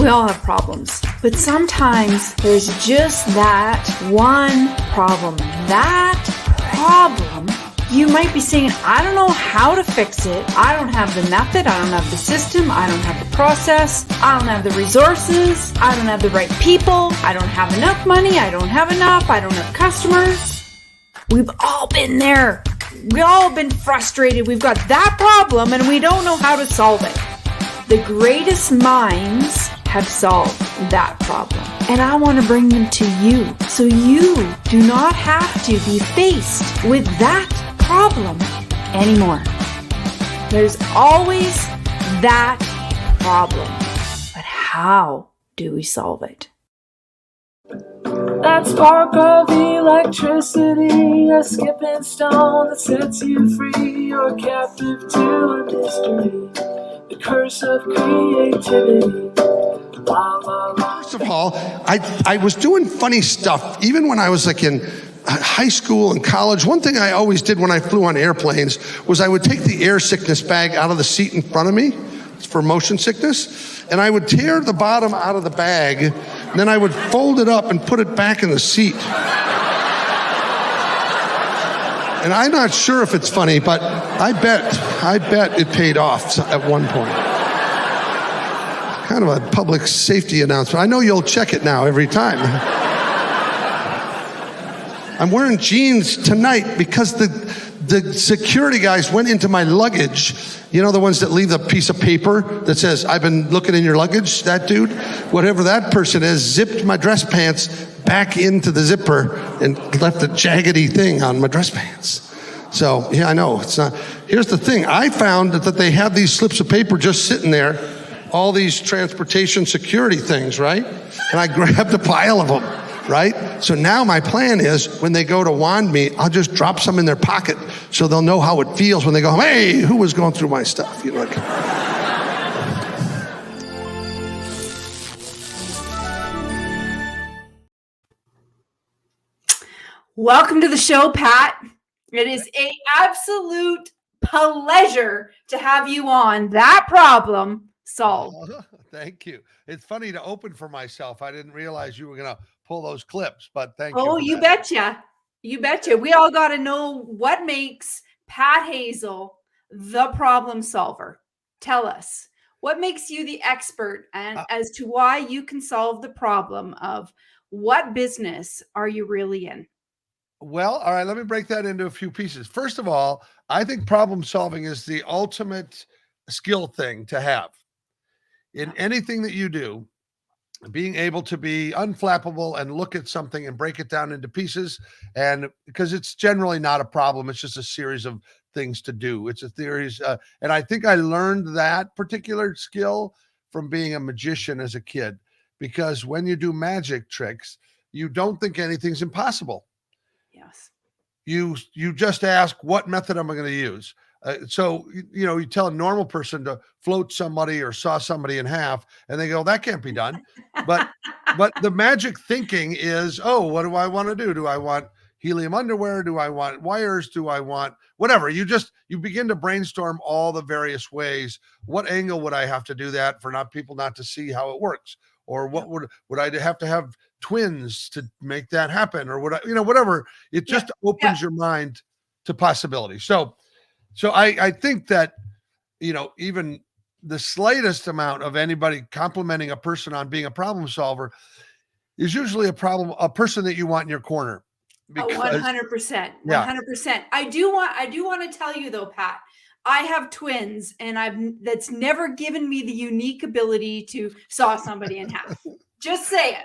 We all have problems, but sometimes there's just that one problem. That problem, you might be saying, I don't know how to fix it. I don't have the method. I don't have the system. I don't have the process. I don't have the resources. I don't have the right people. I don't have enough money. I don't have enough. I don't have customers. We've all been there. We've all been frustrated. We've got that problem and we don't know how to solve it. The greatest minds have solved that problem. And I want to bring them to you so you do not have to be faced with that problem anymore. There's always that problem. But how do we solve it? That spark of electricity, a skipping stone that sets you free. You're captive to a mystery, the curse of creativity. First of all, I was doing funny stuff even when I was like in high school and college. One thing I always did when I flew on airplanes was I would take the air sickness bag out of the seat in front of me for motion sickness, and I would tear the bottom out of the bag, and then I would fold it up and put it back in the seat. And I'm not sure if it's funny, but I bet it paid off at one point. Kind of a public safety announcement. I know you'll check it now every time. I'm wearing jeans tonight because the security guys went into my luggage. You know, the ones that leave the piece of paper that says, I've been looking in your luggage, that dude, whatever that person is, zipped my dress pants back into the zipper and left a jaggedy thing on my dress pants. So, yeah, I know, it's not. Here's the thing, I found that they have these slips of paper just sitting there, all these transportation security things, right? And I grabbed a pile of them, right? So now my plan is when they go to wand me, I'll just drop some in their pocket so they'll know how it feels when they go, hey, who was going through my stuff? You know, like. Welcome to the show, Pat. It is an absolute pleasure to have you on. That problem solved. Oh, thank you. It's funny to open for myself. I didn't realize you were going to pull those clips, but thank you. Oh, you betcha. You betcha. We all got to know what makes Pat Hazell the problem solver. Tell us, what makes you the expert and as to why you can solve the problem of what business are you really in? Well, all right, let me break that into a few pieces. First of all, I think problem solving is the ultimate skill thing to have. In anything that you do, being able to be unflappable and look at something and break it down into pieces, and because it's generally not a problem, it's just a series of things to do. It's a theories, and I think I learned that particular skill from being a magician as a kid, because when you do magic tricks, you don't think anything's impossible. Yes. You just ask, what method am I going to use? So, you tell a normal person to float somebody or saw somebody in half, and they go, that can't be done. But the magic thinking is, oh, what do I want to do? Do I want helium underwear? Do I want wires? Do I want whatever? You begin to brainstorm all the various ways. What angle would I have to do that for people not to see how it works? Or what would I have to have twins to make that happen? Or whatever. It just opens your mind to possibility. So I think that, even the slightest amount of anybody complimenting a person on being a problem solver is usually a person that you want in your corner. Because, 100%. 100%. I do want to tell you though, Pat, I have twins and that's never given me the unique ability to saw somebody in half. Just saying.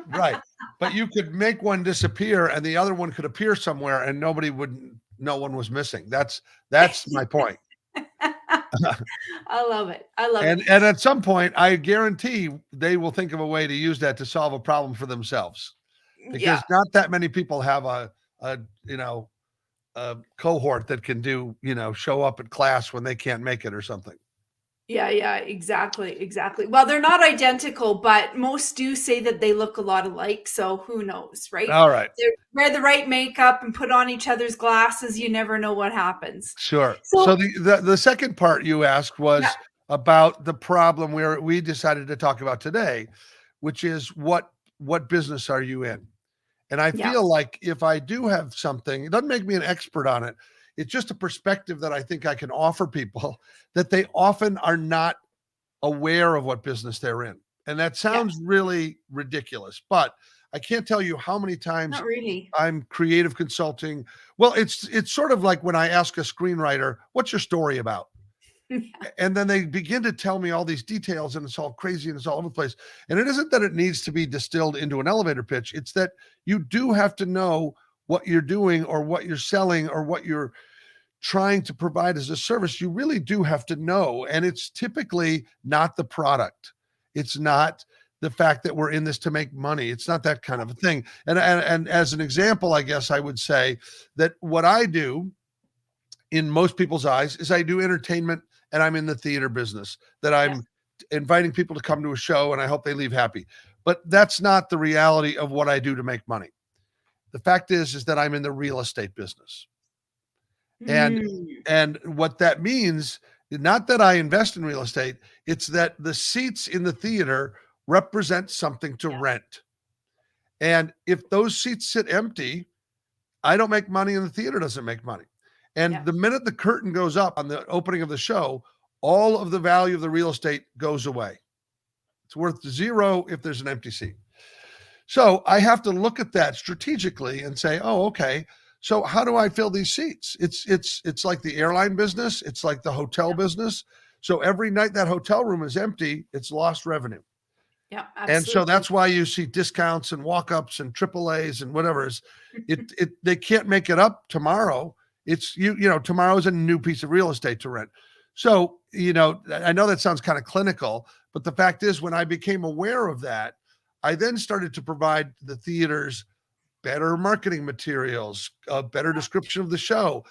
Right. But you could make one disappear and the other one could appear somewhere and no one was missing. That's my point. I love it. And at some point, I guarantee they will think of a way to use that to solve a problem for themselves. Because not that many people have a cohort that can do, show up at class when they can't make it or something. Yeah, exactly. Well, they're not identical, but most do say that they look a lot alike. So who knows, right? All right. They wear the right makeup and put on each other's glasses. You never know what happens. Sure. So the second part you asked was about the problem we decided to talk about today, which is what business are you in? And I Yeah. feel like if I do have something, it doesn't make me an expert on it. It's just a perspective that I think I can offer people that they often are not aware of what business they're in. And that sounds really ridiculous, but I can't tell you how many times Not really. I'm creative consulting. Well, it's sort of like when I ask a screenwriter, what's your story about? And then they begin to tell me all these details, and it's all crazy and it's all over the place. And it isn't that it needs to be distilled into an elevator pitch. It's that you do have to know what you're doing or what you're selling or what you're trying to provide as a service. You really do have to know. And it's typically not the product. It's not the fact that we're in this to make money. It's not that kind of a thing. And as an example, I guess I would say that what I do in most people's eyes is I do entertainment and I'm in the theater business, that I'm inviting people to come to a show and I hope they leave happy. But that's not the reality of what I do to make money. The fact is that I'm in the real estate business. And what that means, not that I invest in real estate, it's that the seats in the theater represent something to rent. And if those seats sit empty, I don't make money and the theater doesn't make money. And the minute the curtain goes up on the opening of the show, all of the value of the real estate goes away. It's worth zero if there's an empty seat. So I have to look at that strategically and say, oh, okay, so how do I fill these seats? It's like the airline business. It's like the hotel business. So every night that hotel room is empty, it's lost revenue. Yeah, absolutely. And so that's why you see discounts and walk-ups and AAAs and whatever. They can't make it up tomorrow. It's tomorrow's a new piece of real estate to rent. So, I know that sounds kind of clinical, but the fact is when I became aware of that, I then started to provide the theaters better marketing materials, a better description of the show,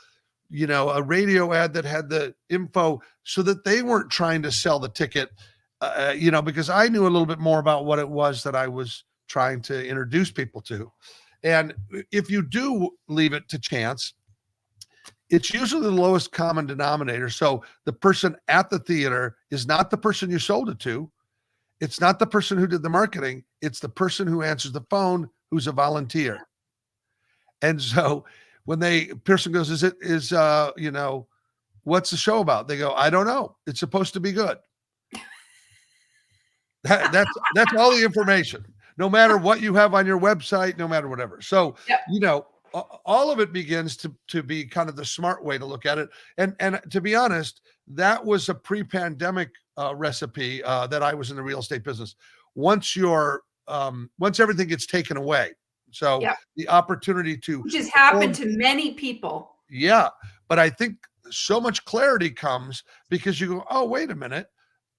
a radio ad that had the info so that they weren't trying to sell the ticket, because I knew a little bit more about what it was that I was trying to introduce people to. And if you do leave it to chance, it's usually the lowest common denominator. So the person at the theater is not the person you sold it to. It's not the person who did the marketing. It's the person who answers the phone, who's a volunteer. And so when person goes, what's the show about? They go, I don't know. It's supposed to be good. That's all the information, no matter what you have on your website, no matter whatever. So, all of it begins to be kind of the smart way to look at it. And to be honest, that was a pre-pandemic recipe that I was in the real estate business. Once everything gets taken away, so the opportunity to, which has happened to many people. Yeah, but I think so much clarity comes because you go, oh, wait a minute.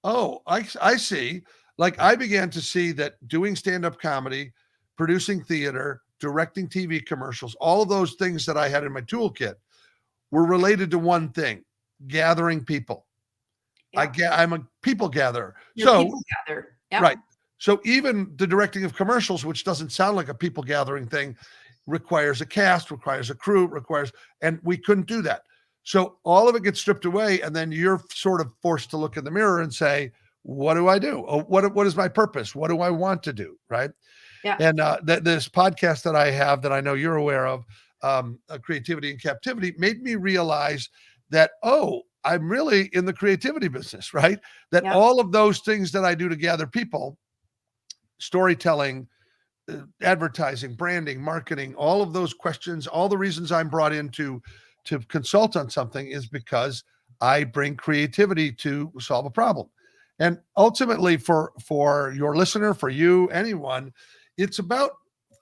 Oh, I see. Like I began to see that doing stand-up comedy, producing theater, directing TV commercials, all of those things that I had in my toolkit were related to one thing: gathering people. I'm a people gatherer. People gatherer. Yep. Right. So even the directing of commercials, which doesn't sound like a people gathering thing, requires a cast, requires a crew, and we couldn't do that. So all of it gets stripped away, and then you're sort of forced to look in the mirror and say, what do I do? Oh, what is my purpose? What do I want to do? Right. Yeah. And this podcast that I have that I know you're aware of, Creativity and Captivity, made me realize that, I'm really in the creativity business, right? That all of those things that I do to gather people, storytelling, advertising, branding, marketing, all of those questions, all the reasons I'm brought in to consult on something is because I bring creativity to solve a problem. And ultimately for your listener, for you, anyone, it's about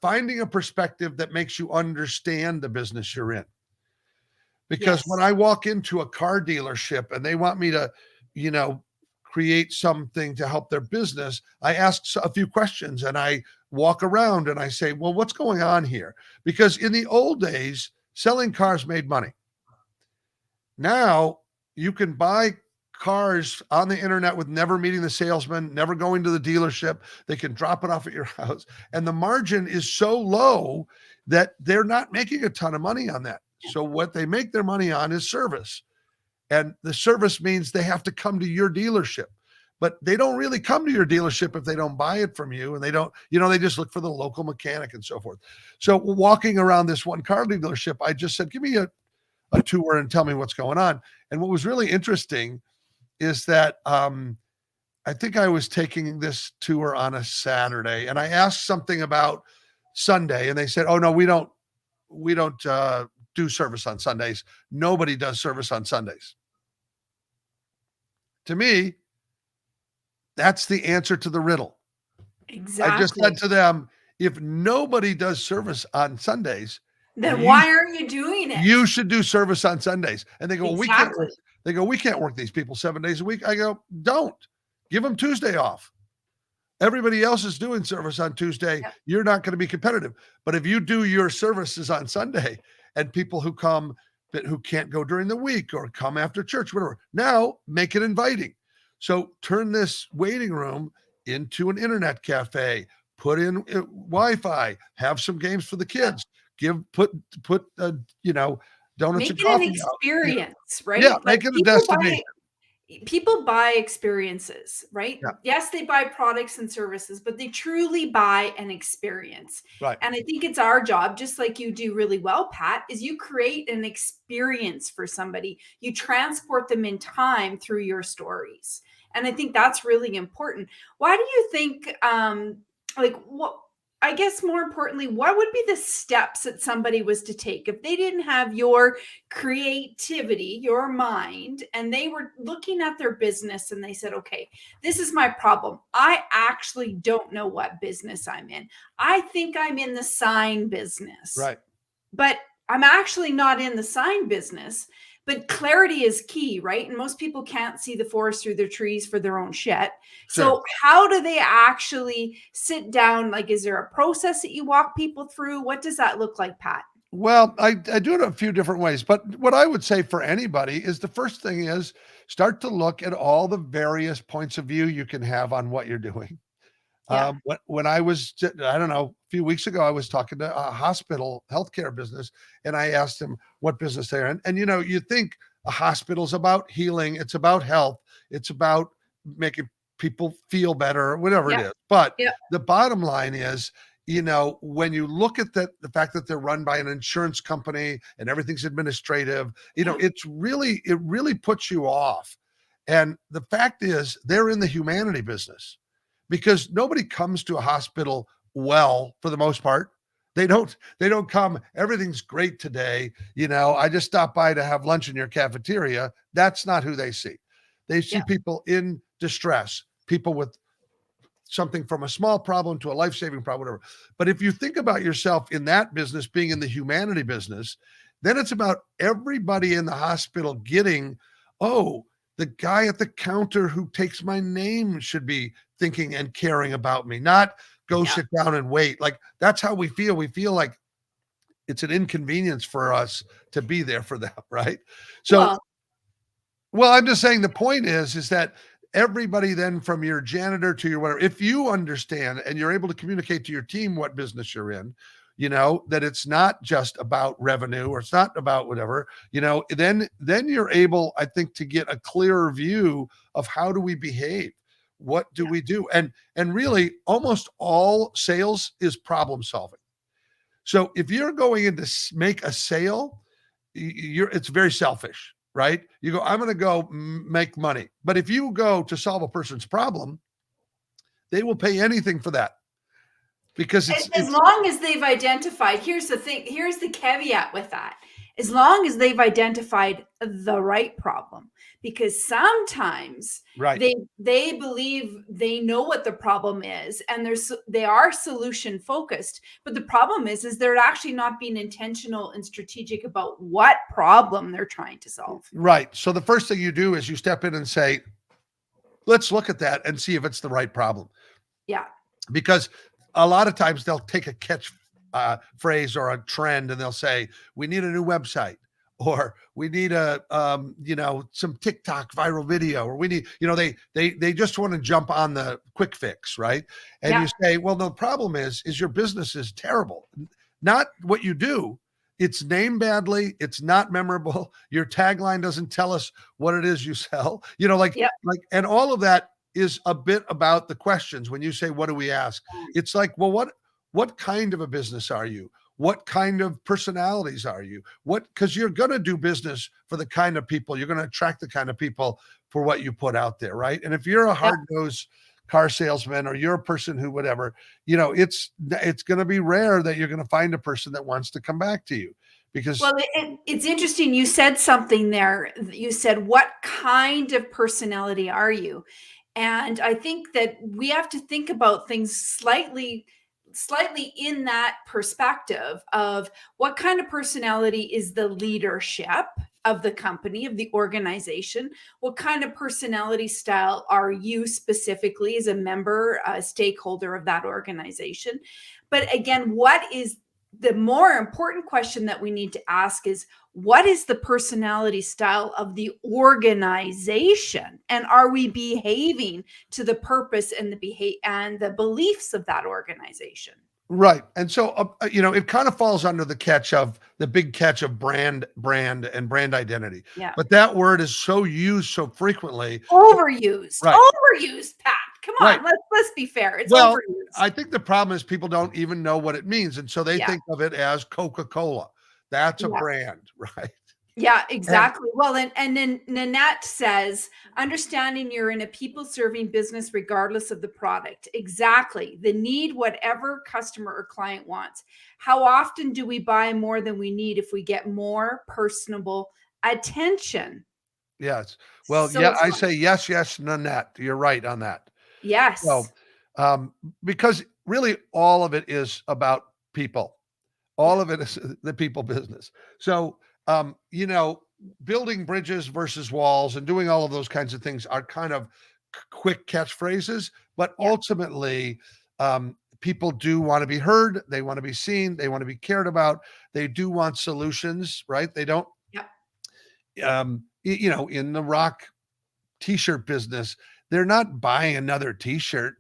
finding a perspective that makes you understand the business you're in. Because when I walk into a car dealership and they want me to, create something to help their business, I ask a few questions and I walk around and I say, well, what's going on here? Because in the old days, selling cars made money. Now you can buy cars on the internet with never meeting the salesman, never going to the dealership. They can drop it off at your house. And the margin is so low that they're not making a ton of money on that. So what they make their money on is service. And the service means they have to come to your dealership, but they don't really come to your dealership if they don't buy it from you. And they don't, they just look for the local mechanic and so forth. So walking around this one car dealership, I just said, give me a tour and tell me what's going on. And what was really interesting is that I think I was taking this tour on a Saturday, and I asked something about Sunday, and they said, oh no, we don't do service on Sundays. Nobody does service on Sundays. To me, that's the answer to the riddle. Exactly. I just said to them, if nobody does service on Sundays, then why aren't you doing it? You should do service on Sundays. And they go, exactly. we can't work these people 7 days a week. I go, don't. Give them Tuesday off. Everybody else is doing service on Tuesday. Yep. You're not going to be competitive. But if you do your services on Sunday, and people who come who can't go during the week or come after church, whatever, now make it inviting. So turn this waiting room into an internet cafe, put in Wi-Fi, have some games for the kids, put donuts make and it coffee an experience, out. right? Yeah, make it a destination. People buy experiences, right? Yeah. Yes, they buy products and services, but they truly buy an experience. Right. And I think it's our job, just like you do really well, Pat, is you create an experience for somebody. You transport them in time through your stories. And I think that's really important. Why do you think, I guess more importantly, what would be the steps that somebody was to take if they didn't have your creativity, your mind, and they were looking at their business and they said, okay, this is my problem. I actually don't know what business I'm in. I think I'm in the sign business. Right. But I'm actually not in the sign business. But clarity is key, right? And most people can't see the forest through their trees for their own shit. Sure. So how do they actually sit down? Like, is there a process that you walk people through? What does that look like, Pat? Well, I do it a few different ways, but what I would say for anybody is the first thing is start to look at all the various points of view you can have on what you're doing. Yeah. When I was, I don't know, a few weeks ago, I was talking to a hospital healthcare business, and I asked them what business they're in. And, you think a hospital's about healing. It's about health. It's about making people feel better, whatever it is. But the bottom line is, when you look at the fact that they're run by an insurance company and everything's administrative, it really puts you off. And the fact is they're in the humanity business. Because nobody comes to a hospital well for the most part. They don't come, everything's great today. I just stopped by to have lunch in your cafeteria. That's not who they see. They see people in distress, people with something from a small problem to a life-saving problem, whatever. But if you think about yourself in that business, being in the humanity business, then it's about everybody in the hospital getting, the guy at the counter who takes my name should be thinking and caring about me, not go sit down and wait. Like, that's how we feel. We feel like it's an inconvenience for us to be there for them, right? So, well, I'm just saying the point is that everybody then, from your janitor to your whatever, if you understand and you're able to communicate to your team what business you're in, that it's not just about revenue or it's not about whatever, then you're able, I think, to get a clearer view of how do we behave? What do we do? And really almost all sales is problem solving. So if you're going in to make a sale, it's very selfish, right? You go, I'm going to go make money. But if you go to solve a person's problem, they will pay anything for that. Because as long as they've identified, here's the thing, here's the caveat with that. As long as they've identified the right problem, because sometimes they believe they know what the problem is and they are solution focused. But the problem is they're actually not being intentional and strategic about what problem they're trying to solve. Right. So the first thing you do is you step in and say, let's look at that and see if it's the right problem. Yeah. Because a lot of times they'll take a catch phrase or a trend and they'll say, we need a new website, or we need some TikTok viral video, or we need, they just want to jump on the quick fix. Right. And you say, well, the problem is your business is terrible. Not what you do. it's named badly. It's not memorable. Your tagline doesn't tell us what it is you sell. Yep. And all of that is a bit about the questions. When you say, what do we ask? It's like, well, what kind of a business are you? What kind of personalities are you? Because you're going to do business for the kind of people, you're going to attract the kind of people for what you put out there. Right. And if you're a hard-nosed car salesman, or you're a person who, whatever, it's going to be rare that you're going to find a person that wants to come back to you. Because, well, it's interesting. You said something there. You said, what kind of personality are you? And I think that we have to think about things slightly in that perspective of what kind of personality is the leadership of the company, of the organization. What kind of personality style are you specifically as a member, a stakeholder of that organization? But again, what is the more important question that we need to ask is, what is the personality style of the organization? And are we behaving to the purpose and the beliefs of that organization? right. And so, it kind of falls under the big catch of brand and brand identity. Yeah. But that word is so used so frequently. Overused. Right. Overused, Pat. Come on, Right. let's be fair. It's Well, overused. I think the problem is people don't even know what it means. And so they think of it as Coca-Cola. That's a brand, right? Yeah, exactly. Well, and then Nanette says, understanding you're in a people-serving business regardless of the product. Exactly. The need, whatever customer or client wants. How often do we buy more than we need if we get more personable attention? Yes. Well, So yeah, it's I fun. say yes, Nanette. You're right on that. Yes. So, because really all of it is about people. All of it is the people business. So, building bridges versus walls and doing all of those kinds of things are kind of quick catchphrases, but ultimately, people do want to be heard. They want to be seen. They want to be cared about. They do want solutions, right? They don't, in the rock t-shirt business, they're not buying another t-shirt.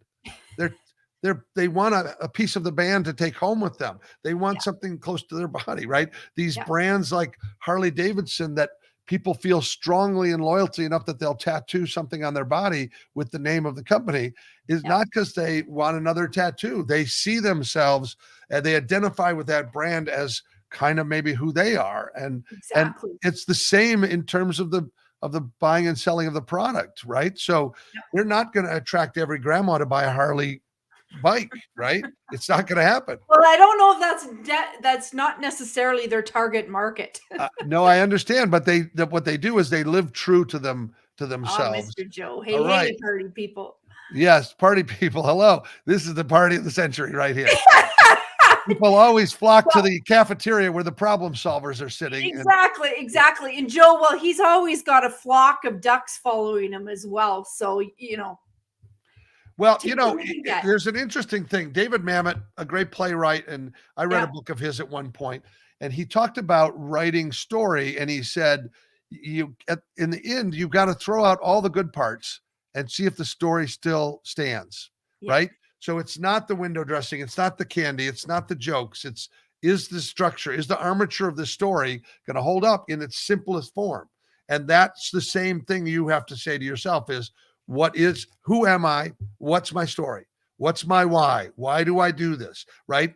They want a piece of the band to take home with them. They want something close to their body, right? These brands like Harley Davidson that people feel strongly and loyalty enough that they'll tattoo something on their body with the name of the company is not because they want another tattoo. They see themselves and they identify with that brand as kind of maybe who they are. And it's the same in terms of the buying and selling of the product, right? So they're not going to attract every grandma to buy a Harley bike, right? It's not going to happen. Well, I don't know if that's not necessarily their target market. No, I understand, but what they do is they live true to themselves. Mr. Joe. Hey, party people. Yes, party people. Hello. This is the party of the century right here. People always flock to the cafeteria where the problem solvers are sitting. Exactly. And Joe, well, he's always got a flock of ducks following him as well. So, Well, there's an interesting thing. David Mamet, a great playwright, and I read a book of his at one point, and he talked about writing story, and he said, in the end, you've got to throw out all the good parts and see if the story still stands, right? So it's not the window dressing, it's not the candy, it's not the jokes, is the structure, is the armature of the story going to hold up in its simplest form? And that's the same thing you have to say to yourself is, who am I? What's my story? What's my why? Why do I do this? Right?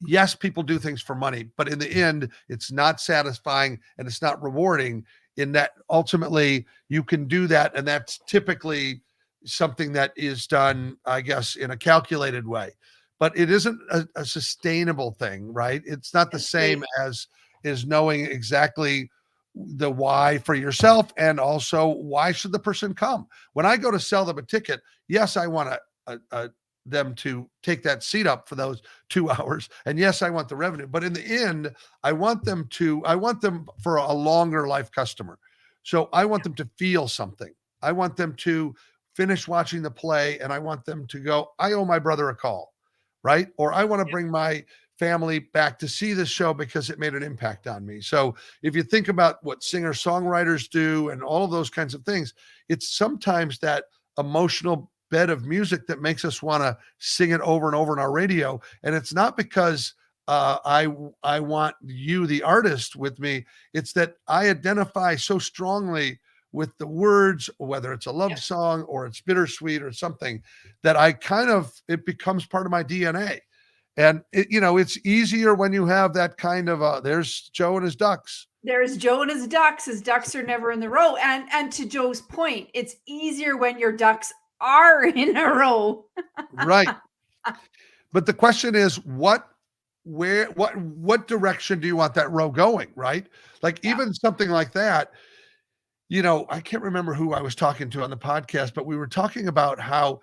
Yes, people do things for money, but in the end, it's not satisfying and it's not rewarding in that ultimately you can do that. And that's typically something that is done, I guess, in a calculated way, but it isn't a sustainable thing, right? It's not the same as knowing exactly the why for yourself, and also why should the person come. When I go to sell them a ticket, yes, I want them to take that seat up for those 2 hours, and yes, I want the revenue, but in the end, I want them for a longer life customer. So I want them to feel something. I want them to finish watching the play, and I want them to go, I owe my brother a call, right? Or I want to bring my family back to see this show because it made an impact on me. So if you think about what singer-songwriters do and all of those kinds of things, it's sometimes that emotional bed of music that makes us want to sing it over and over on our radio. And it's not because I want you, the artist, with me. It's that I identify so strongly with the words, whether it's a love song or it's bittersweet or something, that it becomes part of my DNA. And it's easier when you have that kind of there's Joe and his ducks. There's Joe and his ducks. His ducks are never in the row. And to Joe's point, it's easier when your ducks are in a row. Right. But the question is, what direction do you want that row going? Right. Like even something like that, I can't remember who I was talking to on the podcast, but we were talking about how,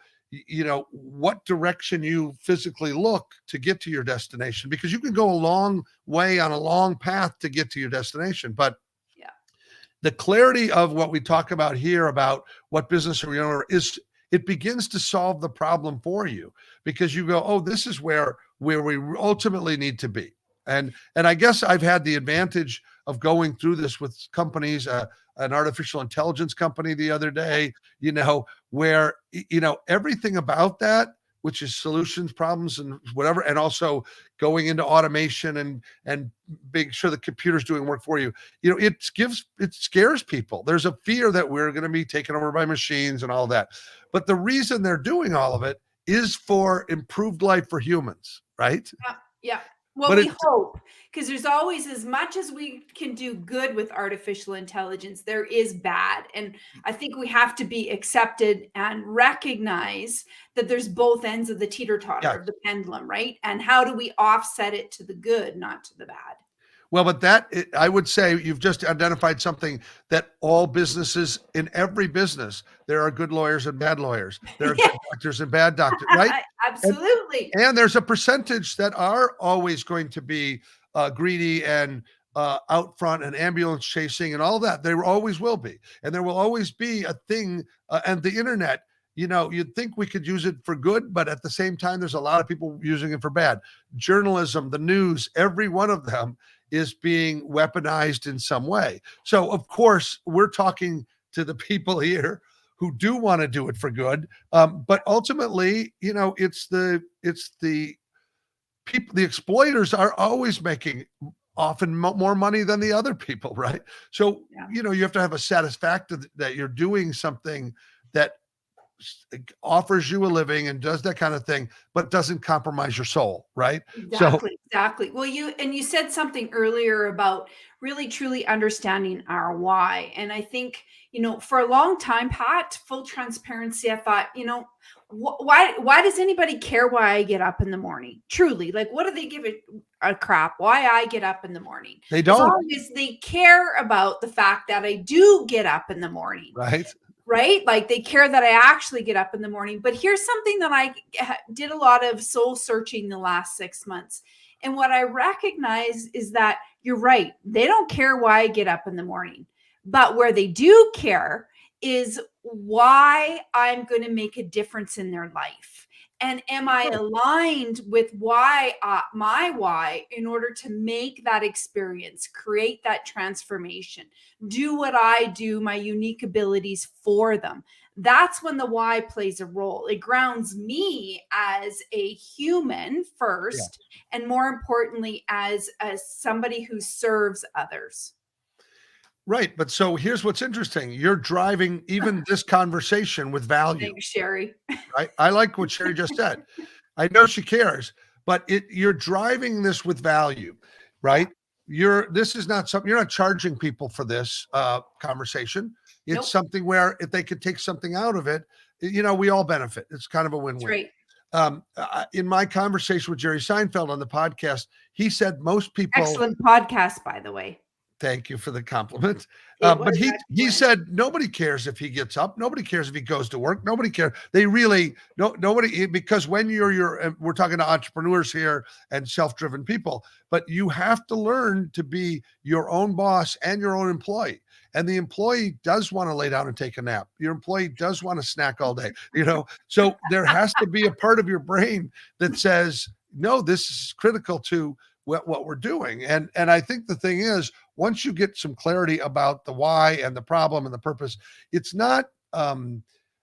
what direction you physically look to get to your destination, because you can go a long way on a long path to get to your destination. But the clarity of what we talk about here about what business are we in is, it begins to solve the problem for you, because you go, oh, this is where we ultimately need to be. And I guess I've had the advantage of going through this with companies, an artificial intelligence company the other day, where, everything about that, which is solutions, problems, and whatever, and also going into automation and making sure the computer's doing work for you. It scares people. There's a fear that we're going to be taken over by machines and all that. But the reason they're doing all of it is for improved life for humans, right? Yeah. Well, we hope, because there's always, as much as we can do good with artificial intelligence, there is bad. And I think we have to be accepted and recognize that there's both ends of the teeter-totter of the pendulum, right? And how do we offset it to the good, not to the bad? Well, but I would say you've just identified something that all businesses, in every business, there are good lawyers and bad lawyers. There are good doctors and bad doctors, right? Absolutely. And there's a percentage that are always going to be greedy and out front and ambulance chasing and all that. There always will be. And there will always be a thing. And the internet, you'd think we could use it for good, but at the same time, there's a lot of people using it for bad. Journalism, the news, every one of them is being weaponized in some way. So, of course, we're talking to the people here who do want to do it for good. But ultimately, it's the people, the exploiters are always making often more money than the other people, right? So, you have to have a satisfaction that you're doing something that offers you a living and does that kind of thing, but doesn't compromise your soul, right? Exactly. Well, you said something earlier about really truly understanding our why. And I think, for a long time, Pat, full transparency, I thought, why does anybody care why I get up in the morning? Truly, like, what do they give a crap why I get up in the morning? They don't. As long as they care about the fact that I do get up in the morning. Right? Like, they care that I actually get up in the morning. But here's something that I did a lot of soul searching the last 6 months. And what I recognize is that you're right. They don't care why I get up in the morning. But where they do care is why I'm going to make a difference in their life. And am I aligned with my why, in order to make that experience, create that transformation, do what I do, my unique abilities for them? That's when the why plays a role. It grounds me as a human first, and more importantly, as somebody who serves others. Right. But so here's what's interesting. You're driving even this conversation with value. Thanks, Sherry. Right? I like what Sherry just said. I know she cares, but you're driving this with value, right? This is not something, you're not charging people for this conversation. It's something where if they could take something out of it, we all benefit. It's kind of a win-win. That's right. In my conversation with Jerry Seinfeld on the podcast, he said most people. Excellent podcast, by the way. Thank you for the compliment. But he said nobody cares if he gets up. Nobody cares if he goes to work. Nobody cares. They really nobody, because when we're talking to entrepreneurs here and self-driven people, but you have to learn to be your own boss and your own employee. And the employee does want to lay down and take a nap. Your employee does want to snack all day, So there has to be a part of your brain that says, no, this is critical to what we're doing. And I think the thing is, once you get some clarity about the why and the problem and the purpose, it's not,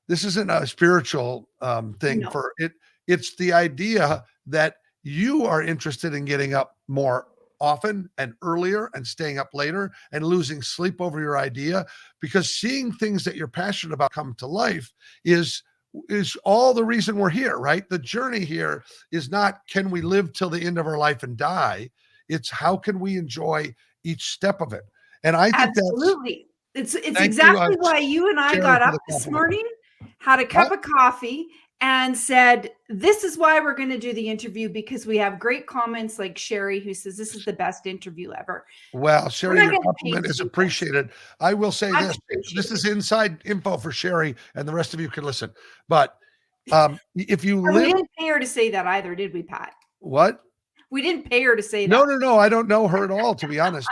this isn't a spiritual thing for it. It's the idea that you are interested in getting up more often and earlier and staying up later and losing sleep over your idea, because seeing things that you're passionate about come to life is all the reason we're here, right? The journey here is not, can we live till the end of our life and die? It's how can we enjoy each step of it? And I think that's, Absolutely. It's thank you, exactly why you and I Sherry, got for up the this compliment. morning, had a cup of coffee, and said, this is why we're going to do the interview, because we have great comments like Sherry, who says this is the best interview ever. Well, We're Sherry, not your going to pay compliment is two cents. appreciated. I will say Much this. This is appreciated. inside info for Sherry, and the rest of you can listen. But if you And we live, didn't pay her to say that either, did we, Pat? what? We didn't pay her to say No, that. no, no. I don't know her at all, to be honest.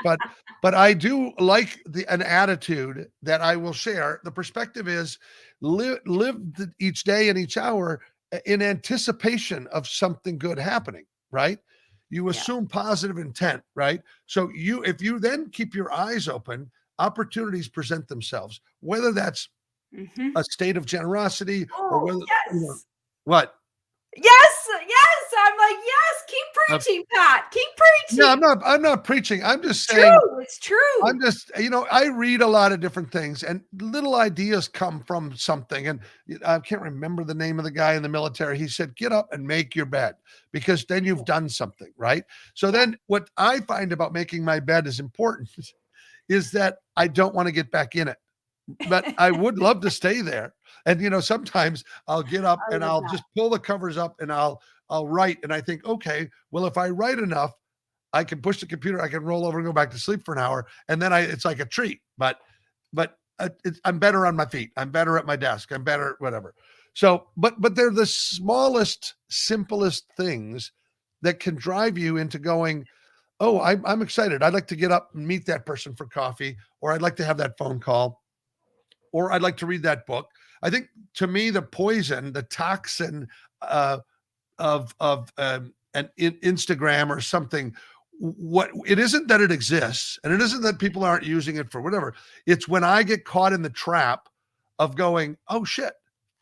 But I do like an attitude that I will share. The perspective is live each day and each hour in anticipation of something good happening, right? You Yeah. assume positive intent, right? So if you then keep your eyes open, opportunities present themselves, whether that's Mhm. a state of generosity or Oh, whether, yes. what? Yes, yes. I'm like, yes, keep preaching, Pat. Keep Yeah, preaching. I'm not preaching. I'm It's just saying, true. It's true. I'm just, I read a lot of different things and little ideas come from something. And I can't remember the name of the guy in the military. He said, get up and make your bed, because then you've done something, right? So then what I find about making my bed is important is that I don't want to get back in it, but I would love to stay there. And sometimes I'll get up I and love I'll that. just pull the covers up and I'll write. And I think, okay, well, if I write enough, I can push the computer, I can roll over and go back to sleep for an hour, and then it's like a treat. But I'm better on my feet. I'm better at my desk. I'm better at whatever. So, but they're the smallest, simplest things that can drive you into going, oh, I'm excited. I'd like to get up and meet that person for coffee, or I'd like to have that phone call, or I'd like to read that book. I think, to me, the poison, the toxin uh, of an Instagram or something, what it isn't that it exists, and it isn't that people aren't using it for whatever. It's when I get caught in the trap of going, oh shit,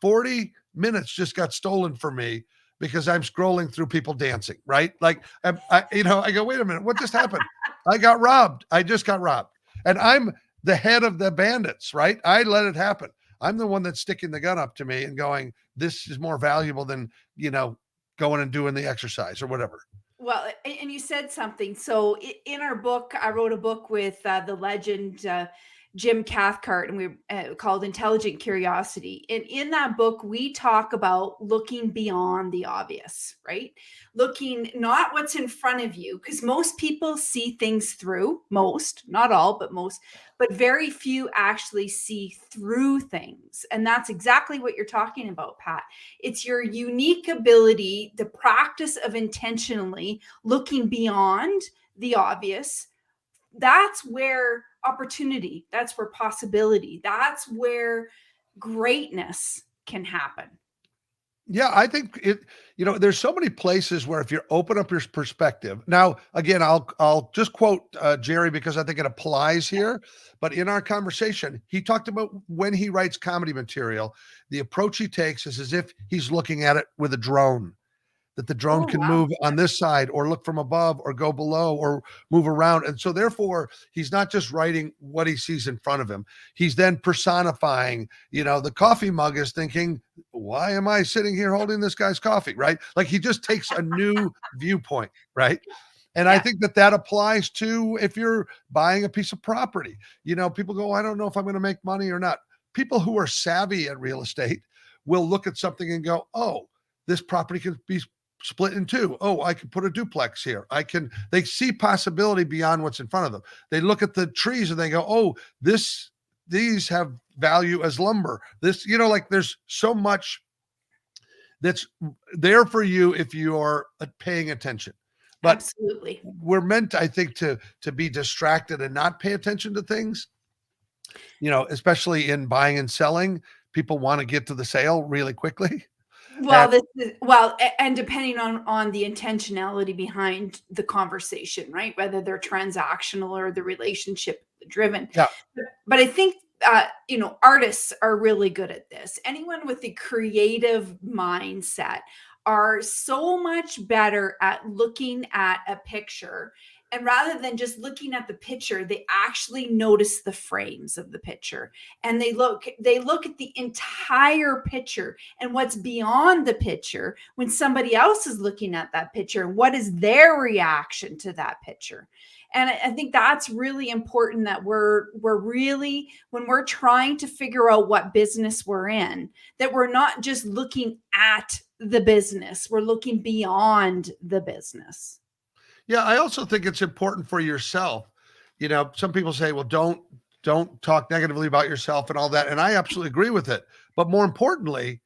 40 minutes just got stolen from me because I'm scrolling through people dancing, right? Like I go, wait a minute, what just happened? I got robbed. I just got robbed. And I'm the head of the bandits, right? I let it happen. I'm the one that's sticking the gun up to me and going, this is more valuable than, going and doing the exercise or whatever. Well, and you said something. So in our book, I wrote a book with the legend Jim Cathcart, and we called Intelligent Curiosity. And in that book, we talk about looking beyond the obvious, right? Looking not what's in front of you, because most people see things through, most, not all, but most, but very few actually see through things. And that's exactly what you're talking about, Pat. It's your unique ability, the practice of intentionally looking beyond the obvious. That's where opportunity, that's where possibility, that's where greatness can happen. Yeah, I think there's so many places where if you open up your perspective. Now, again, I'll just quote Jerry because I think it applies here. But in our conversation, he talked about when he writes comedy material, the approach he takes is as if he's looking at it with a drone, that the drone Oh, can wow. move on this side or look from above or go below or move around. And so therefore, he's not just writing what he sees in front of him. He's then personifying, the coffee mug is thinking, why am I sitting here holding this guy's coffee? Right? Like he just takes a new viewpoint. Right. And I Yeah. think that applies to if you're buying a piece of property. People go, I don't know if I'm going to make money or not. People who are savvy at real estate will look at something and go, oh, this property can be split in two. Oh, I can put a duplex here. They see possibility beyond what's in front of them. They look at the trees and they go, oh, these have value as lumber. Like there's so much that's there for you if you're paying attention. But Absolutely. we're meant, I think, to be distracted and not pay attention to things. Especially in buying and selling, people want to get to the sale really quickly. Well, and depending on the intentionality behind the conversation, right? Whether they're transactional or the relationship driven. Yeah. But I think artists are really good at this. Anyone with a creative mindset, are so much better at looking at a picture. And rather than just looking at the picture, they actually notice the frames of the picture, and they look at the entire picture and what's beyond the picture when somebody else is looking at that picture, and what is their reaction to that picture. And I think that's really important, that we're really, when we're trying to figure out what business we're in, that we're not just looking at the business, we're looking beyond the business. Yeah, I also think it's important for yourself. Some people say, well, don't talk negatively about yourself and all that. And I absolutely agree with it. But more importantly,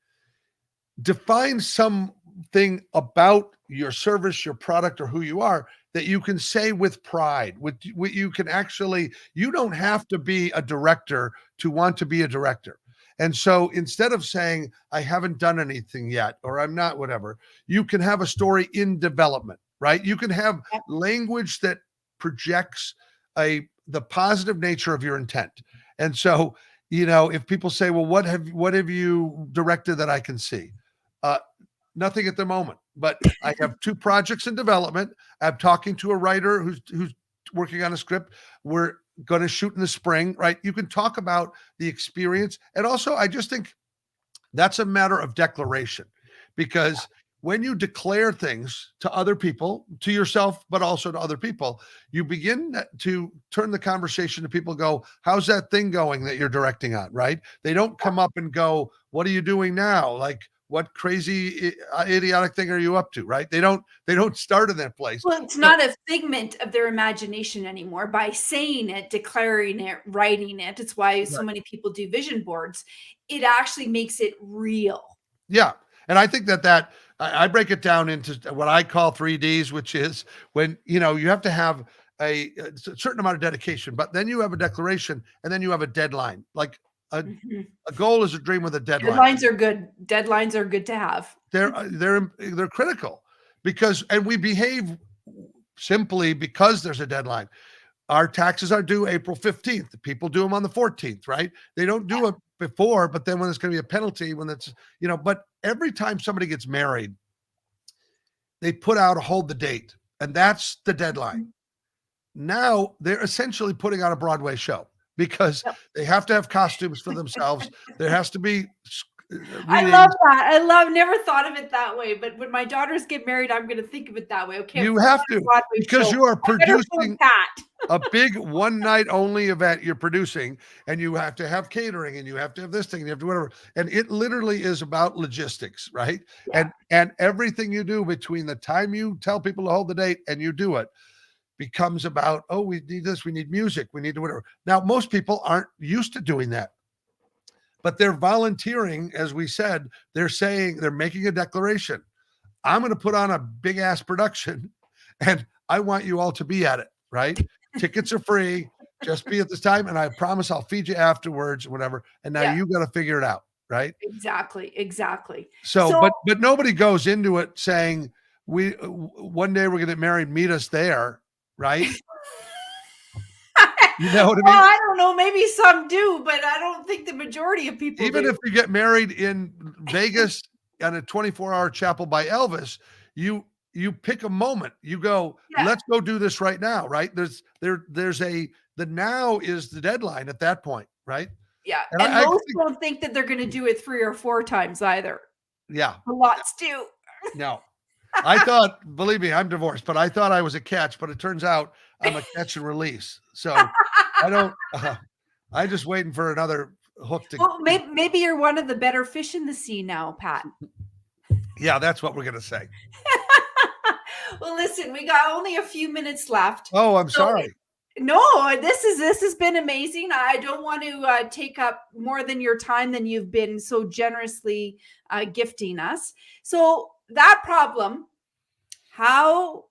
define something about your service, your product, or who you are that you can say with pride. You can actually, you don't have to be a director to want to be a director. And so instead of saying, I haven't done anything yet, or I'm not whatever, you can have a story in development, right? You can have language that projects the positive nature of your intent. And so, if people say, well, what have you directed that I can see? Nothing at the moment, but I have 2 projects in development. I'm talking to a writer who's working on a script. We're going to shoot in the spring, right? You can talk about the experience. And also, I just think that's a matter of declaration, because when you declare things to other people, to yourself, but also to other people, you begin to turn the conversation to people, go, how's that thing going that you're directing on, right? They don't come up and go, what are you doing now? Like, what crazy idiotic thing are you up to, right? They don't start in that place. Well, it's not a figment of their imagination anymore. By saying it, declaring it, writing it, it's why so many people do vision boards. It actually makes it real. Yeah. And I think that I break it down into what I call 3Ds, which is when, you have to have a certain amount of dedication, but then you have a declaration, and then you have a deadline. Like a goal is a dream with a deadline. Deadlines are good. Deadlines are good to have. They're critical, and we behave simply because there's a deadline. Our taxes are due April 15th. People do them on the 14th, right? They don't do it before, but then when it's going to be a penalty, when it's, but every time somebody gets married, they put out a hold the date, and that's the deadline. Now they're essentially putting on a Broadway show, because they have to have costumes for themselves. There has to be I love that. Never thought of it that way, but when my daughters get married, I'm going to think of it that way. Okay. You have to, because you are producing a big one night only event you're producing, and you have to have catering, and you have to have this thing, and you have to whatever. And it literally is about logistics, right? Yeah. And everything you do between the time you tell people to hold the date and you do it becomes about, oh, we need this, we need music, we need to whatever. Now, most people aren't used to doing that, but they're volunteering. As we said, they're making a declaration. I'm going to put on a big ass production, and I want you all to be at it, right? Tickets are free. Just be at this time, and I promise I'll feed you afterwards, whatever. And now you got to figure it out, right? Exactly. So but nobody goes into it saying, one day we're going to get married, meet us there, right? You know what I mean? Well, I don't know. Maybe some do, but I don't think the majority of people Even do. if you get married in Vegas on a 24-hour chapel by Elvis, you pick a moment. You go, let's go do this right now, right? The now is the deadline at that point, right? Yeah. And most don't think that they're going to do it 3 or 4 times either. Yeah. Lots do. No. I thought, believe me, I'm divorced, but I thought I was a catch, but it turns out I'm a catch and release. So I don't, I'm just waiting for another hook to. Well, maybe you're one of the better fish in the sea now, Pat. Yeah, that's what we're going to say. Well, listen, we got only a few minutes left. Oh, I'm sorry. No, this has been amazing. I don't want to take up more than your time than you've been so generously gifting us. So that problem,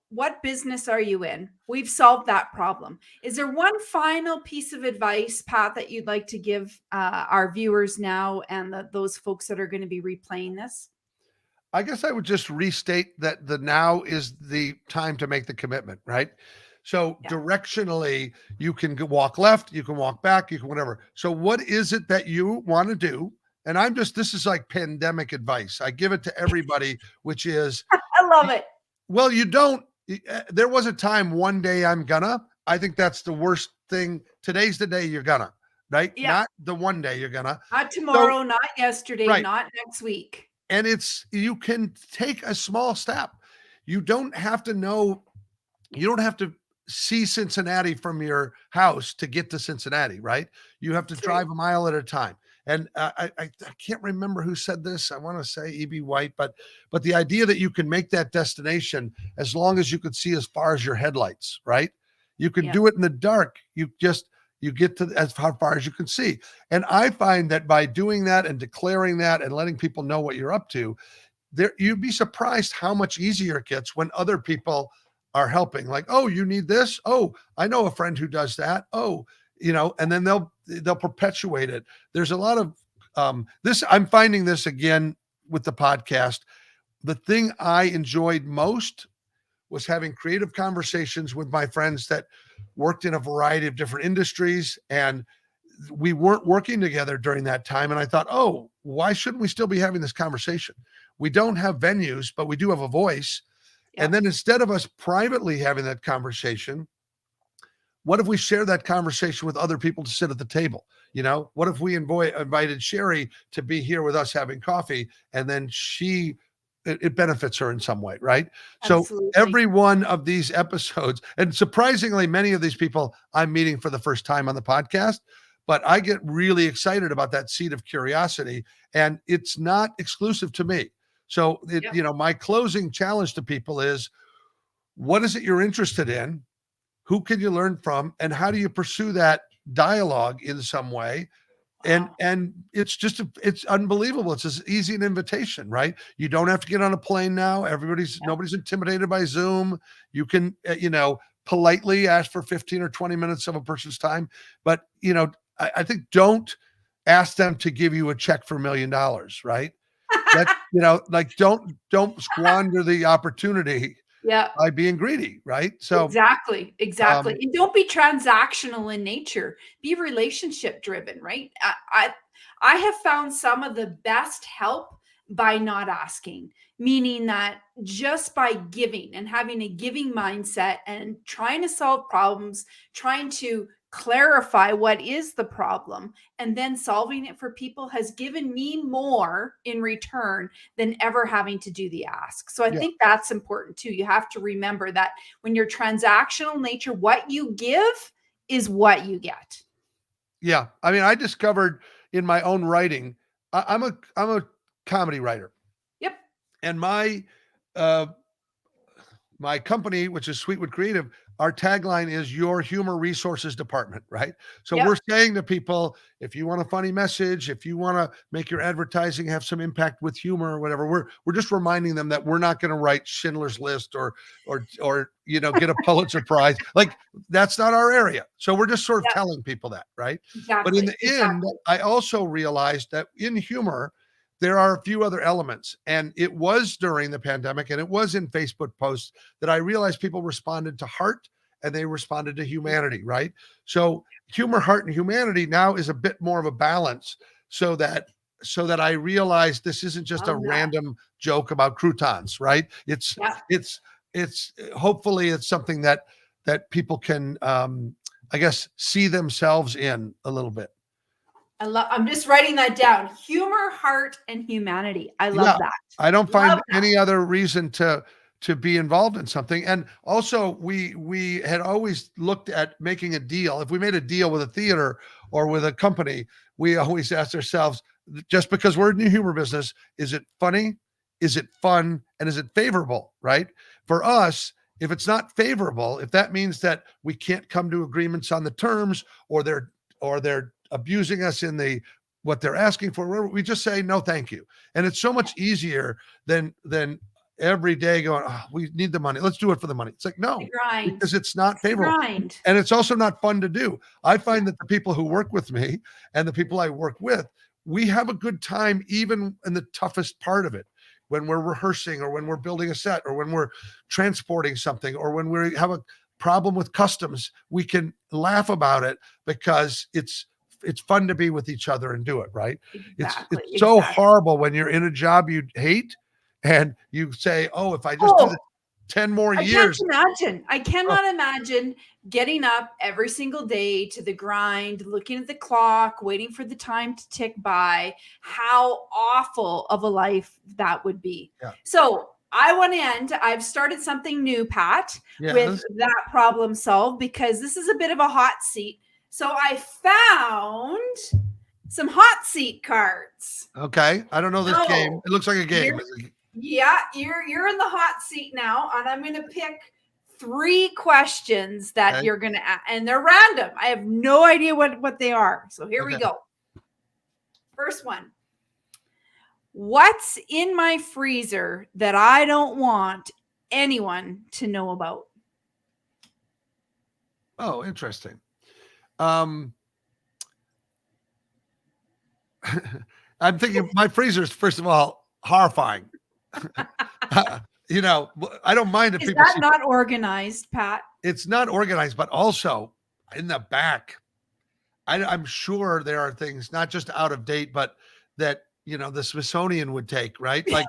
what business are you in? We've solved that problem. Is there one final piece of advice, Pat, that you'd like to give our viewers now and those folks that are going to be replaying this? I guess I would just restate that the now is the time to make the commitment, right? So directionally, you can walk left, you can walk back, you can whatever. So what is it that you want to do? and this is like pandemic advice. I give it to everybody, which is, I love it. well, there was a time one day I think that's the worst thing. Today's the day you're gonna, right? Yeah. Not the one day you're gonna. Not tomorrow, not yesterday, right. not next week. And you can take a small step. You don't have to see Cincinnati from your house to get to Cincinnati, right? You have to drive a mile at a time. And I can't remember who said this. I want to say E.B. White, but the idea that you can make that destination as long as you could see as far as your headlights, right? You can do it in the dark. You get to as far as you can see. And I find that by doing that and declaring that and letting people know what you're up to, you'd be surprised how much easier it gets when other people are helping. Like, oh, you need this? Oh, I know a friend who does that. Oh, and then they'll perpetuate it. There's a lot of this. I'm finding this again with the podcast. The thing I enjoyed most was having creative conversations with my friends that worked in a variety of different industries, and we weren't working together during that time. And I thought, oh, why shouldn't we still be having this conversation? We don't have venues, but we do have a voice. Yep. And then instead of us privately having that conversation, what if we share that conversation with other people to sit at the table? What if we invited Sherry to be here with us having coffee, and then it benefits her in some way, right? Absolutely. So every one of these episodes, and surprisingly, many of these people I'm meeting for the first time on the podcast, but I get really excited about that seed of curiosity, and it's not exclusive to me. So, my closing challenge to people is, what is it you're interested in? Who can you learn from? And how do you pursue that dialogue in some way? Wow. And it's it's unbelievable. It's as easy an invitation, right? You don't have to get on a plane now. Nobody's intimidated by Zoom. You can, politely ask for 15 or 20 minutes of a person's time. But, I think don't ask them to give you a check for $1 million, right? That, don't squander the opportunity by being greedy, right? So exactly. And don't be transactional in nature. Be relationship driven, right? I have found some of the best help by not asking, meaning that just by giving and having a giving mindset and trying to solve problems, trying to clarify what is the problem, and then solving it for people has given me more in return than ever having to do the ask. So I think that's important too. You have to remember that when you're transactional nature, what you give is what you get. Yeah. I mean, I discovered in my own writing, I'm a comedy writer. Yep. And my company, which is Sweetwood Creative, our tagline is your humor resources department, right? So we're saying to people, if you want a funny message, if you want to make your advertising have some impact with humor or whatever, we're just reminding them that we're not going to write Schindler's List or get a Pulitzer Prize. Like, that's not our area. So we're just sort of telling people that, right? Exactly. But in the end, I also realized that in humor, there are a few other elements. And it was during the pandemic, and it was in Facebook posts, that I realized people responded to heart and they responded to humanity, right? So humor, heart, and humanity now is a bit more of a balance, so that I realized this isn't just a random joke about croutons, right? It's hopefully it's something that people can, I guess, see themselves in a little bit. I'm just writing that down. Humor, heart, and humanity. I love that. I don't find any other reason to be involved in something. And also, we had always looked at making a deal. If we made a deal with a theater or with a company, we always asked ourselves, just because we're in the humor business, is it funny? Is it fun? And is it favorable, right? For us, if it's not favorable, if that means that we can't come to agreements on the terms, or they're abusing us in what they're asking for, we just say no, thank you. And it's so much easier than every day going, oh, we need the money, let's do it for the money. It's like, no, because it's not favorable. And it's also not fun to do. I find that the people who work with me and the people I work with, we have a good time even in the toughest part of it, when we're rehearsing, or when we're building a set, or when we're transporting something, or when we have a problem with customs. We can laugh about it because it's it's fun to be with each other and do it, right? Exactly. It's so horrible when you're in a job you hate and you say, oh, if I just do this 10 more years. I cannot imagine getting up every single day to the grind, looking at the clock, waiting for the time to tick by. How awful of a life that would be. Yeah. So I want to end. I've started something new, Pat, with that problem solved, because this is a bit of a hot seat. So I found some hot seat cards. Okay. I don't know this game. It looks like a game. Yeah, you're in the hot seat now, and I'm going to pick 3 questions that you're going to ask, and they're random. I have no idea what they are. So here we go. First one. What's in my freezer that I don't want anyone to know about? Oh, interesting. I'm thinking my freezer's, first of all, horrifying. You know, I don't mind if people. Is that not organized, Pat? It's not organized, but also in the back, I'm sure there are things not just out of date, but that, you know, the Smithsonian would take, right? Like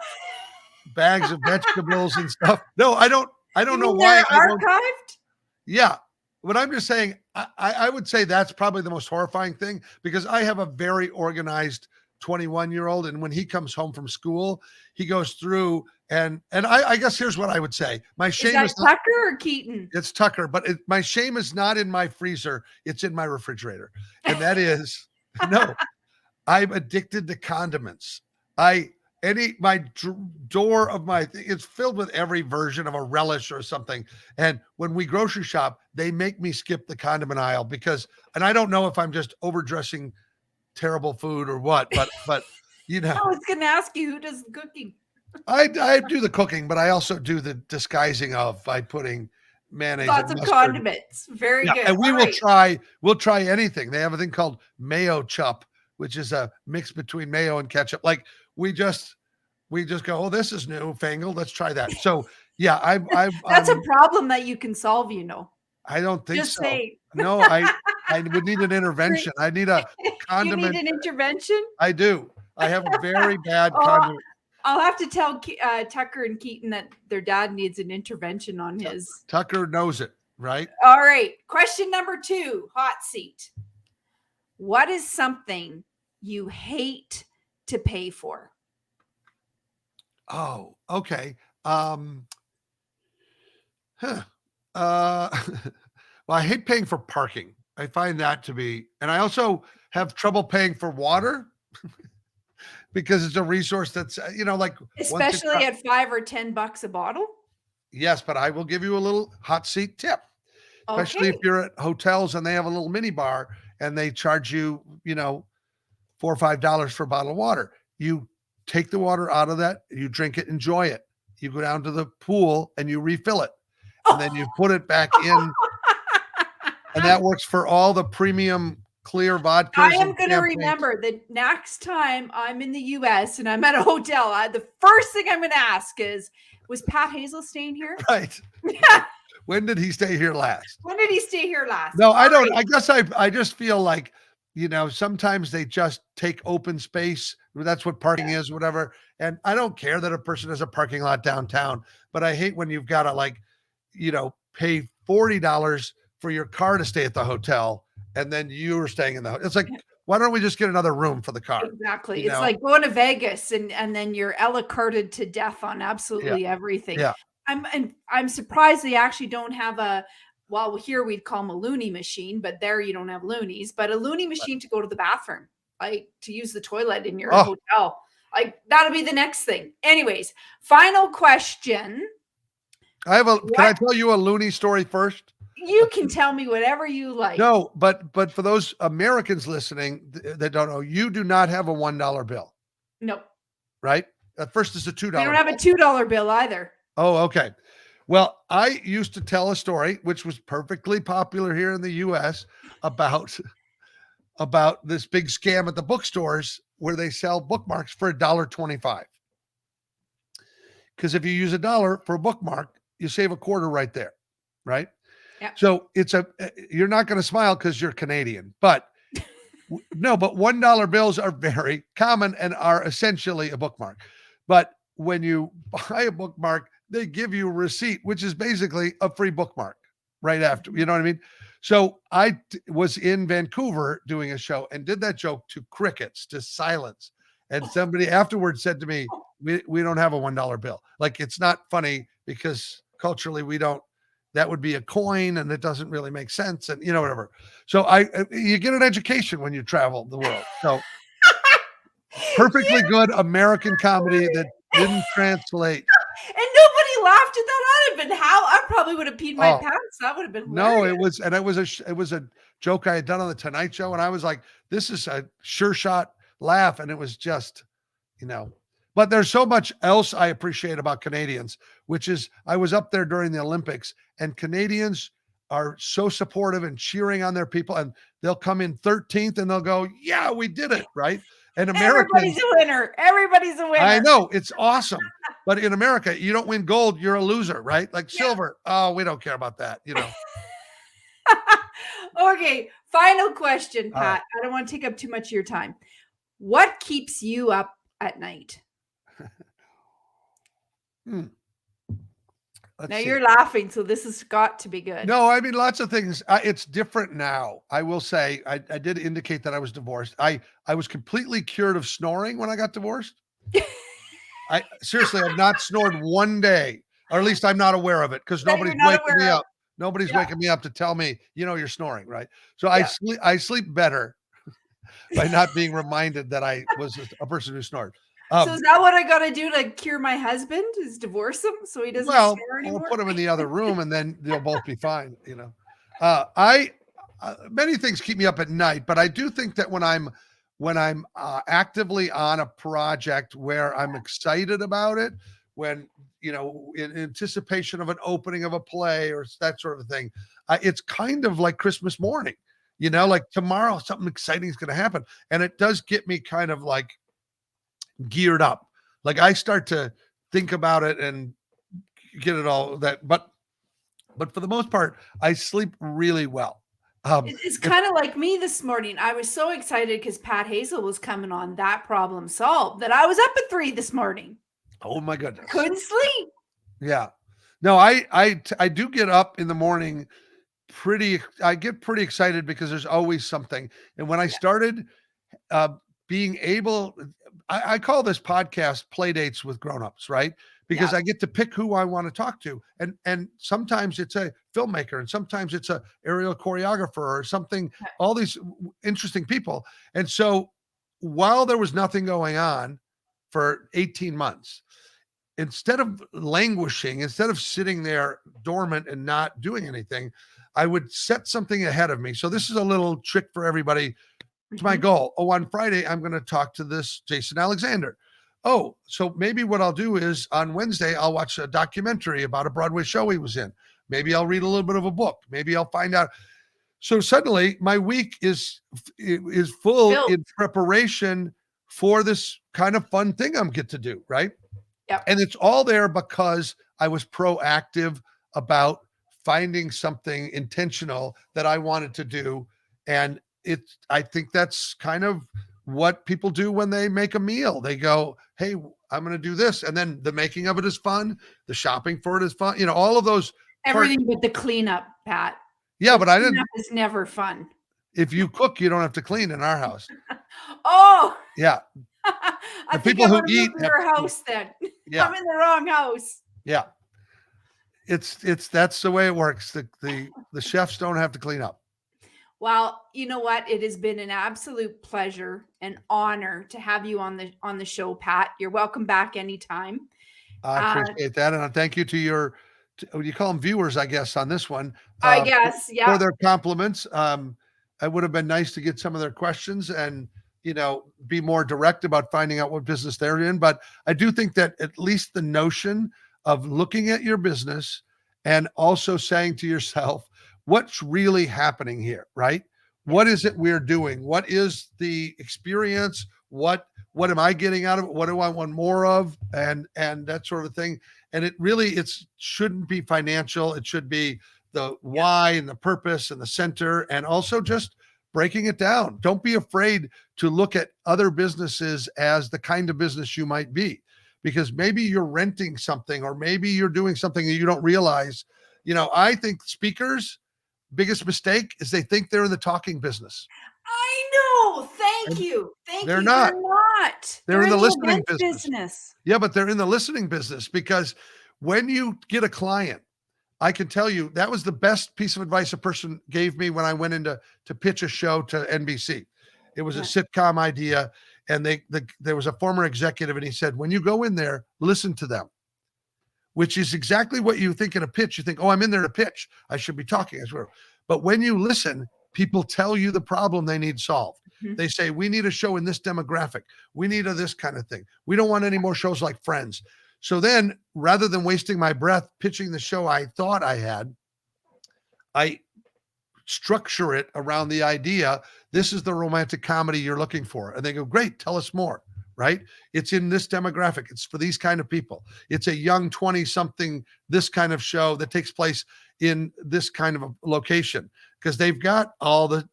bags of vegetables and stuff. No, I don't know why. Archived? Yeah. But I'm just saying, I would say that's probably the most horrifying thing, because I have a very organized 21-year-old, and when he comes home from school, he goes through and I guess here's what I would say. My shame is Tucker or Keaton? It's Tucker, but my shame is not in my freezer. It's in my refrigerator. And that is, no, I'm addicted to condiments. My door of my thing, it's filled with every version of a relish or something. And when we grocery shop, they make me skip the condiment aisle because, and I don't know if I'm just overdressing terrible food or what, but you know. I was going to ask you, who does the cooking? I do the cooking, but I also do the disguising by putting mayonnaise. Lots of condiments. Very good. And we'll try anything. They have a thing called mayo chup, which is a mix between mayo and ketchup. Like we just go, oh, this is new fangled. Let's try that. So yeah, that's a problem that you can solve, you know. I don't think just so. Say. No, I would need an intervention. I need a condiment. You need an intervention? I do. I have a very bad condiment. I'll have to tell Tucker and Keaton that their dad needs an intervention on his. Tucker knows it, right? All right. Question number 2, hot seat. What is something you hate to pay for? Oh, okay. Well, I hate paying for parking. I find that to be, and I also have trouble paying for water. Because it's a resource that's, you know, like especially at $5 or $10 a bottle. Yes, but I will give you a little hot seat tip, especially if you're at hotels and they have a little mini bar and they charge you, you know, $4 or $5 for a bottle of water. You take the water out of that, you drink it, enjoy it. You go down to the pool and you refill it, and then you put it back in, and that works for all the premium clear vodka. I am going to remember that next time I'm in the US and I'm at a hotel, the first thing I'm going to ask is, was Pat Hazell staying here? Right. Yeah. When did he stay here last? When did he stay here last? No, I don't. I guess I just feel like, you know, sometimes they just take open space. That's what parking is, whatever. And I don't care that a person has a parking lot downtown, but I hate when you've got to, like, you know, pay $40 for your car to stay at the hotel. And then you were staying in the hotel. It's like, why don't we just get another room for the car? Exactly. It's like going to Vegas and then you're a la carted to death on absolutely everything. Yeah. I'm surprised they actually don't have here we'd call them a loony machine, but there you don't have loonies, but a loony machine to go to the bathroom, like to use the toilet in your hotel. Like that'll be the next thing. Anyways, final question. Can I tell you a loony story first? You can tell me whatever you like. No, but for those Americans listening that don't know, you do not have a $1 bill. Nope. Right? At first, it's a $2. I don't have a $2 bill either. Oh, okay. Well, I used to tell a story, which was perfectly popular here in the U.S., about this big scam at the bookstores where they sell bookmarks for $1.25. Because if you use $1 for a bookmark, you save a quarter right there, right? Yeah. So you're not going to smile because you're Canadian, but No, but $1 bills are very common and are essentially a bookmark. But when you buy a bookmark, they give you a receipt, which is basically a free bookmark right after. You know what I mean? So I was in Vancouver doing a show and did that joke to crickets, to silence. And somebody afterwards said to me, we don't have a $1 bill. Like, it's not funny because culturally we don't, that would be a coin and it doesn't really make sense. And whatever. So you get an education when you travel the world. So perfectly good American comedy that didn't translate. And nobody laughed at that. I'd have been I probably would have peed my pants. That would have been hilarious. No, it was a joke I had done on the Tonight Show, and I was like, this is a sure shot laugh, and it was just, But there's so much else I appreciate about Canadians, which is I was up there during the Olympics, and Canadians are so supportive and cheering on their people, and they'll come in 13th and they'll go, yeah, we did it, right? And everybody's a winner. Everybody's a winner. I know, it's awesome. But in America, you don't win gold, you're a loser, right? Like silver. Oh, we don't care about that, Okay, final question, Pat. I don't want to take up too much of your time. What keeps you up at night? Now you're laughing, so this has got to be good. No, I mean, lots of things. It's different now. I will say, I did indicate that I was divorced. I was completely cured of snoring when I got divorced. I seriously, I've not snored one day, or at least I'm not aware of it, because nobody's waking me up. Nobody's waking me up to tell me, you're snoring, right? So I sleep better by not being reminded that I was a person who snored. So is that what I got to do to cure my husband? Is divorce him so he doesn't snore anymore? We'll put him in the other room, and then they'll both be fine. Many things keep me up at night, but I do think that when I'm actively on a project where I'm excited about it, when in anticipation of an opening of a play or that sort of thing, it's kind of like Christmas morning. Like tomorrow something exciting is going to happen, and it does get me kind of like geared up. Like I start to think about it and get it all that, but for the most part, I sleep really well. It's kind of like me this morning. I was so excited because Pat Hazell was coming on That Problem Solved that I was up at 3 this morning. Oh my goodness. Couldn't sleep. Yeah. No, I do get up in the morning I get pretty excited because there's always something. And when I started being able, I call this podcast Playdates with Grownups, right? Because I get to pick who I want to talk to. And sometimes it's a filmmaker, and sometimes it's a aerial choreographer or something, all these interesting people. And so while there was nothing going on for 18 months, instead of languishing, instead of sitting there dormant and not doing anything, I would set something ahead of me. So this is a little trick for everybody. It's my goal. Oh, on Friday, I'm going to talk to this Jason Alexander. Oh, so maybe what I'll do is on Wednesday, I'll watch a documentary about a Broadway show he was in. Maybe I'll read a little bit of a book. Maybe I'll find out. So suddenly my week is full in preparation for this kind of fun thing I'm get to do, right? Yep. And it's all there because I was proactive about finding something intentional that I wanted to do. And I think that's kind of what people do when they make a meal. They go, hey, I'm going to do this. And then the making of it is fun. The shopping for it is fun. All of those. Everything but the cleanup, Pat. Yeah, but I didn't. It's never fun. If you cook, you don't have to clean in our house. Oh. Yeah. I think people who eat in your house then. Yeah. I'm in the wrong house. Yeah. That's the way it works. The chefs don't have to clean up. Well, you know what? It has been an absolute pleasure and honor to have you on the show, Pat. You're welcome back anytime. I appreciate that. And thank you to your, you call them viewers, I guess, on this one. I guess, yeah. For their compliments. It would have been nice to get some of their questions and, be more direct about finding out what business they're in. But I do think that at least the notion of looking at your business and also saying to yourself, what's really happening here, right? What is it we're doing? What is the experience? What am I getting out of it? What do I want more of? And that sort of thing. And it shouldn't be financial. It should be the why and the purpose and the center, and also just breaking it down. Don't be afraid to look at other businesses as the kind of business you might be, because maybe you're renting something, or maybe you're doing something that you don't realize. I think speakers' biggest mistake is they think they're in the talking business. I know. Thank you. They're not. They're not. They're in the listening event business. Yeah, but they're in the listening business, because when you get a client, I can tell you that was the best piece of advice a person gave me when I went in to pitch a show to NBC. It was a sitcom idea, and there was a former executive, and he said, when you go in there, listen to them, which is exactly what you think in a pitch. You think, oh, I'm in there to pitch, I should be talking. But when you listen, people tell you the problem they need solved. Mm-hmm. They say, we need a show in this demographic. We need this kind of thing. We don't want any more shows like Friends. So then, rather than wasting my breath pitching the show I thought I had, I structure it around the idea, this is the romantic comedy you're looking for. And they go, great, tell us more, right? It's in this demographic. It's for these kind of people. It's a young 20-something, this kind of show that takes place in this kind of a location, because they've got all the,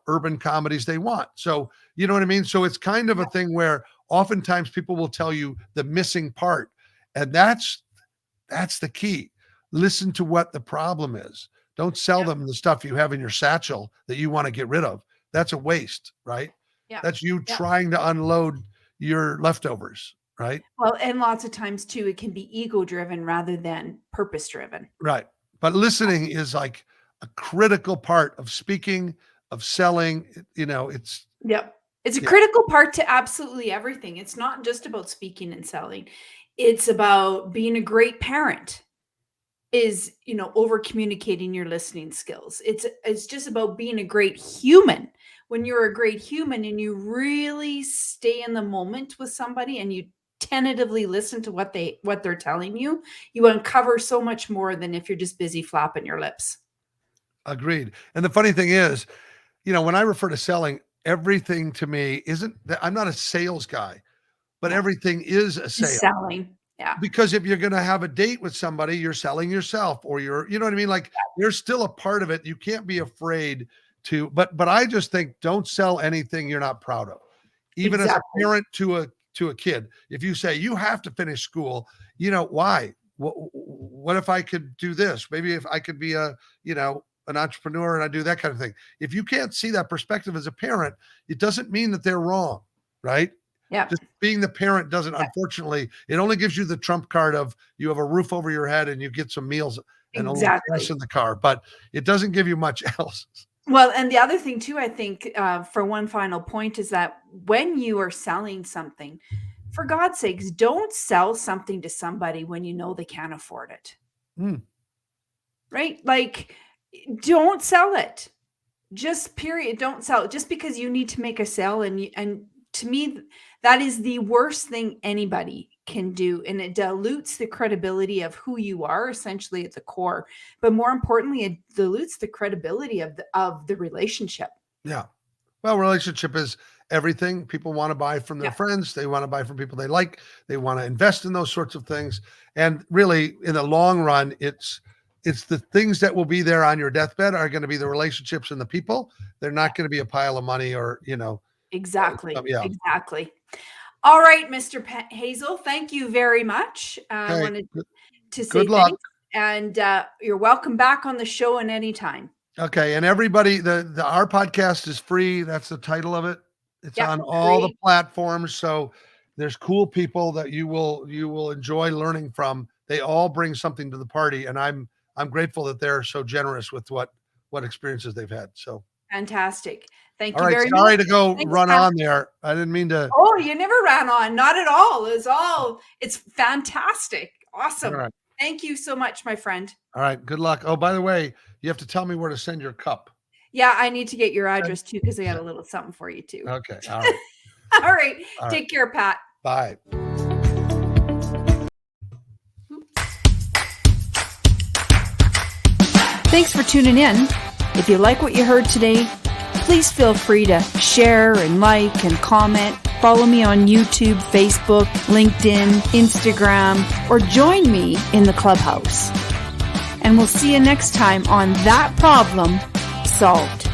urban comedies they want. So, you know what I mean? So it's kind of a thing where oftentimes people will tell you the missing part. And that's the key. Listen to what the problem is. Don't sell them the stuff you have in your satchel that you want to get rid of. That's a waste, right? Yeah. That's you trying to unload your leftovers, right? Well, and lots of times too, it can be ego-driven rather than purpose-driven. Right. But listening is like a critical part of speaking, of selling. It's a critical part to absolutely everything. It's not just about speaking and selling. It's about being a great parent, is, over communicating your listening skills. It's just about being a great human. When you're a great human and you really stay in the moment with somebody and you tentatively listen to what they're telling you, you uncover so much more than if you're just busy flapping your lips. Agreed. And the funny thing is, when I refer to selling, everything to me I'm not a sales guy, but everything is a sale. Selling. Yeah. Because if you're going to have a date with somebody, you're selling yourself, or you know what I mean? Like, there's still a part of it. You can't be afraid to, but I just think, don't sell anything you're not proud of. Even as a parent to a kid, if you say you have to finish school, why? What if I could do this? Maybe if I could be an entrepreneur and I do that kind of thing. If you can't see that perspective as a parent, it doesn't mean that they're wrong, right? Yeah. Just being the parent doesn't, unfortunately, it only gives you the trump card of you have a roof over your head and you get some meals and a little gas in the car, but it doesn't give you much else. Well, and the other thing too, I think, for one final point, is that when you are selling something, for God's sakes, don't sell something to somebody when you know they can't afford it. Right? Like, don't sell it. Just period. Don't sell it just because you need to make a sale. And to me, that is the worst thing anybody can do. And it dilutes the credibility of who you are, essentially, at the core. But more importantly, it dilutes the credibility of the relationship. Yeah. Well, relationship is everything. People want to buy from their friends. They want to buy from people they like. They want to invest in those sorts of things. And really, in the long run, it's the things that will be there on your deathbed are going to be the relationships and the people. They're not going to be a pile of money or, Exactly. Exactly. All right, Mr. Hazell, thank you very much. I wanted to say good luck. Thanks, and you're welcome back on the show at any time. Okay, and everybody, our podcast is free. That's the title of it. It's on all the platforms. So there's cool people that you will enjoy learning from. They all bring something to the party, and I'm grateful that they're so generous with what experiences they've had. So fantastic. Thank you very much. Sorry to go run on there. I didn't mean to. Oh, you never ran on. Not at all. It's fantastic. Awesome. All right. Thank you so much, my friend. All right. Good luck. Oh, by the way, you have to tell me where to send your cup. Yeah, I need to get your address too, because I got a little something for you too. Okay. All right. All right. Take care, Pat. Bye. Thanks for tuning in. If you like what you heard today, please feel free to share and like and comment. Follow me on YouTube, Facebook, LinkedIn, Instagram, or join me in the clubhouse. And we'll see you next time on That Problem Solved.